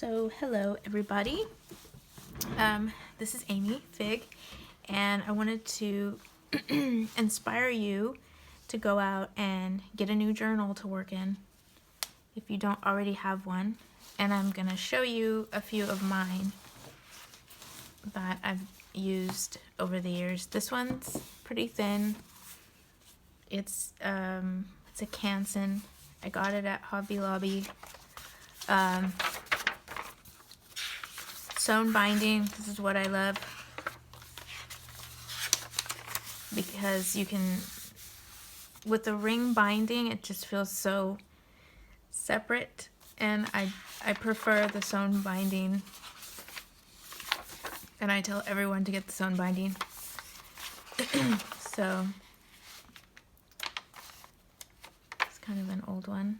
So hello everybody, this is Amy Fig, and I wanted to inspire you to go out and get a new journal to work in if you don't already have one. And I'm going to show you a few of mine that I've used over the years. This one's pretty thin. It's a Canson. I got it at Hobby Lobby. Sewn binding, this is what I love, because you can, with the ring binding, it just feels so separate, and I prefer the sewn binding, and I tell everyone to get the sewn binding. So it's kind of an old one.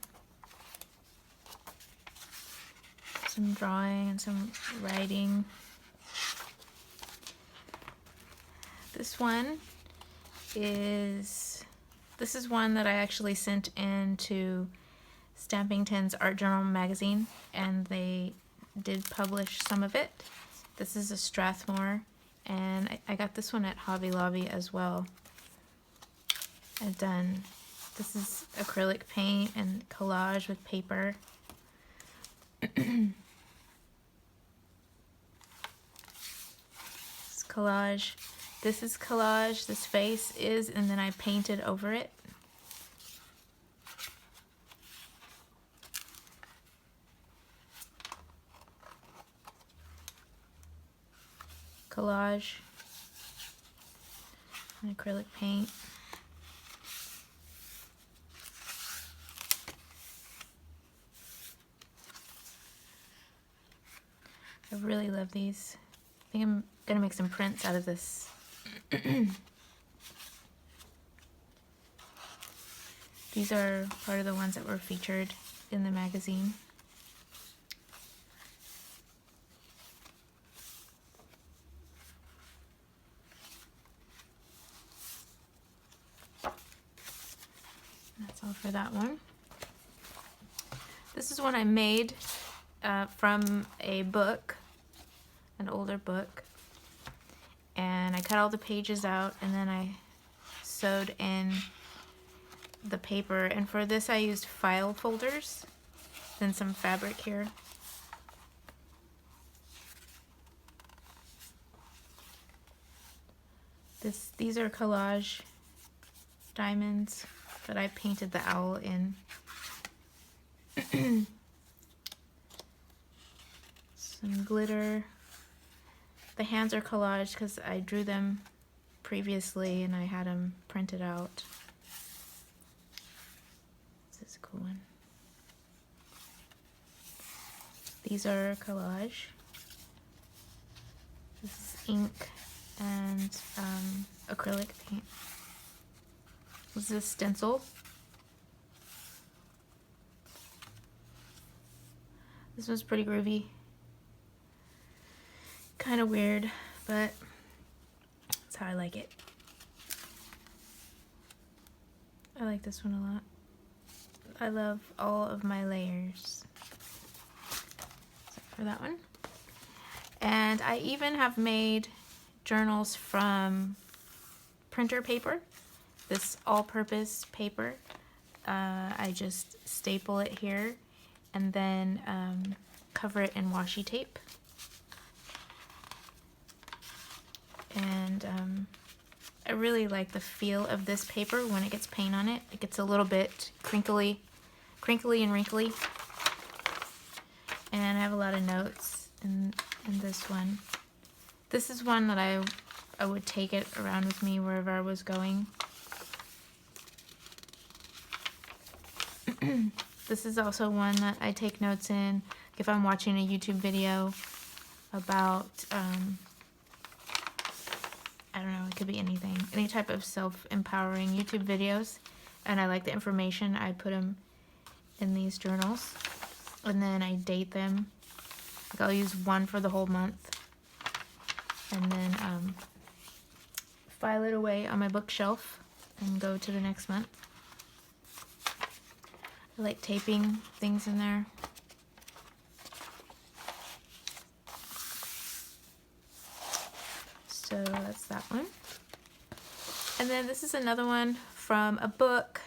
Some drawing and some writing. This is one that I actually sent into Stampington's Art Journal magazine, and they did publish some of it. This is a Strathmore, and I got this one at Hobby Lobby as well. This is acrylic paint and collage with paper. Collage. This is collage. This face is, and then I painted over it. Collage and acrylic paint. I really love these. I think I'm gonna make some prints out of this. These are part of the ones that were featured in the magazine. That's all for that one. This is one I made from a book, an older book, and I cut all the pages out, and then I sewed in the paper, and for this I used file folders, then some fabric here. These are collage diamonds that I painted the owl in. Some glitter. The hands are collage because I drew them previously and I had them printed out. This is a cool one. These are collage. This is ink and acrylic paint. This is a stencil. This was pretty groovy. Kind of weird, but that's how I like it. I like this one a lot. I love all of my layers. Except for that one. And I even have made journals from printer paper. This all-purpose paper. I just staple it here and then cover it in washi tape. And I really like the feel of this paper when it gets paint on it. It gets a little bit crinkly and wrinkly. And I have a lot of notes in this one. This is one that I would take it around with me wherever I was going. This is also one that I take notes in if I'm watching a YouTube video about I don't know, it could be anything. Any type of self-empowering YouTube videos. And I like the information. I put them in these journals. And then I date them. Like I'll use one for the whole month. And then file it away on my bookshelf and go to the next month. I like taping things in there. that's that one. And then this is another one from a book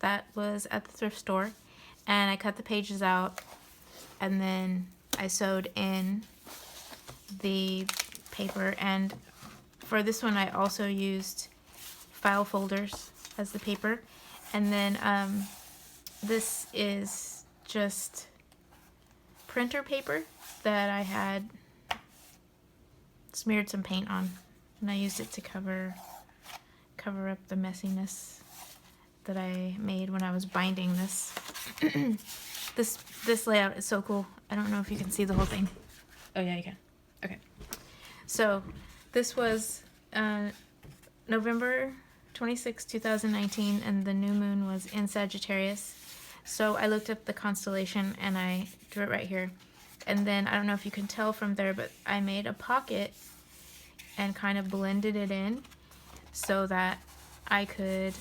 that was at the thrift store, and I cut the pages out and then I sewed in the paper. And for this one I also used file folders as the paper. And then this is just printer paper that I had smeared some paint on, and I used it to cover up the messiness that I made when I was binding this. This layout is so cool. I don't know if you can see the whole thing. Oh yeah, you can. Okay. So this was November 26, 2019, and the new moon was in Sagittarius. So I looked up the constellation and I drew it right here. And then I don't know if you can tell from there, but I made a pocket and kind of blended it in so that I could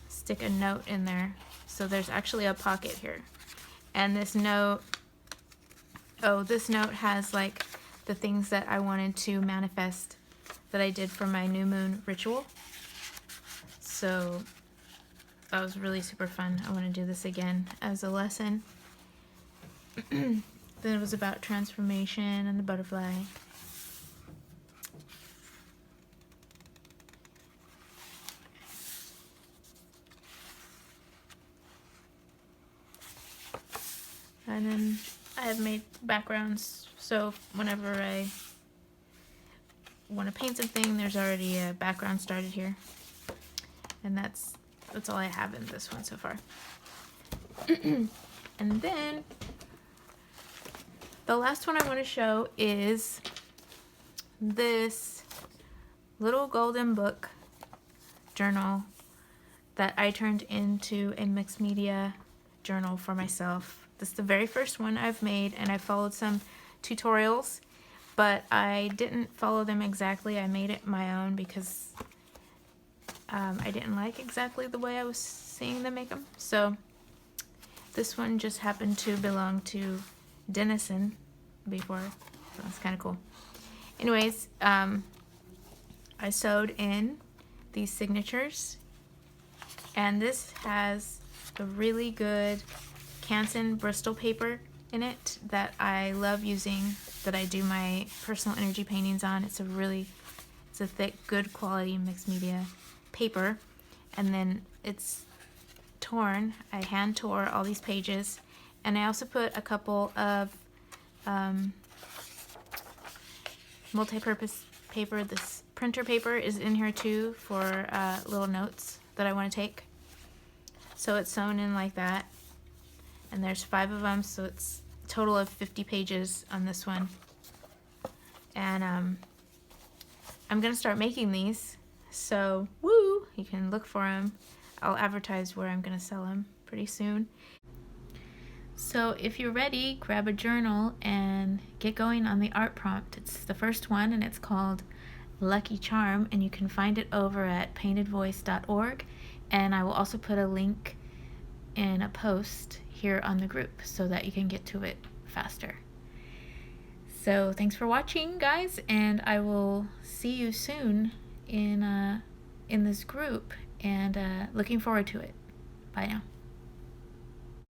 stick a note in there. So there's actually a pocket here. And this note, this note has like the things that I wanted to manifest that I did for my new moon ritual. So that was really super fun. I want to do this again as a lesson. Then it was about transformation and the butterfly. And then I have made backgrounds, so whenever I want to paint something, there's already a background started here. And that's all I have in this one so far. And then the last one I want to show is this little golden book journal that I turned into a mixed media journal for myself. This is the very first one I've made, and I followed some tutorials, but I didn't follow them exactly. I made it my own because I didn't like exactly the way I was seeing them make them. So this one just happened to belong to Denison before, so that's kind of cool. Anyways, I sewed in these signatures, and this has a really good Canson Bristol paper in it that I love using, that I do my personal energy paintings on. It's a thick, good quality mixed media paper, and then it's torn. I hand tore all these pages, and I also put a couple of multi-purpose paper. This printer paper is in here too for little notes that I want to take. So it's sewn in like that, and there's 5 of them, so it's a total of 50 pages on this one. And I'm gonna start making these, so woo, you can look for them. I'll advertise where I'm gonna sell them pretty soon. So if you're ready, grab a journal and get going on the art prompt. It's the first one, and it's called Lucky Charm, and you can find it over at paintedvoice.org, and I will also put a link in a post here on the group so that you can get to it faster. So thanks for watching, guys, and I will see you soon in this group, and looking forward to it. Bye now.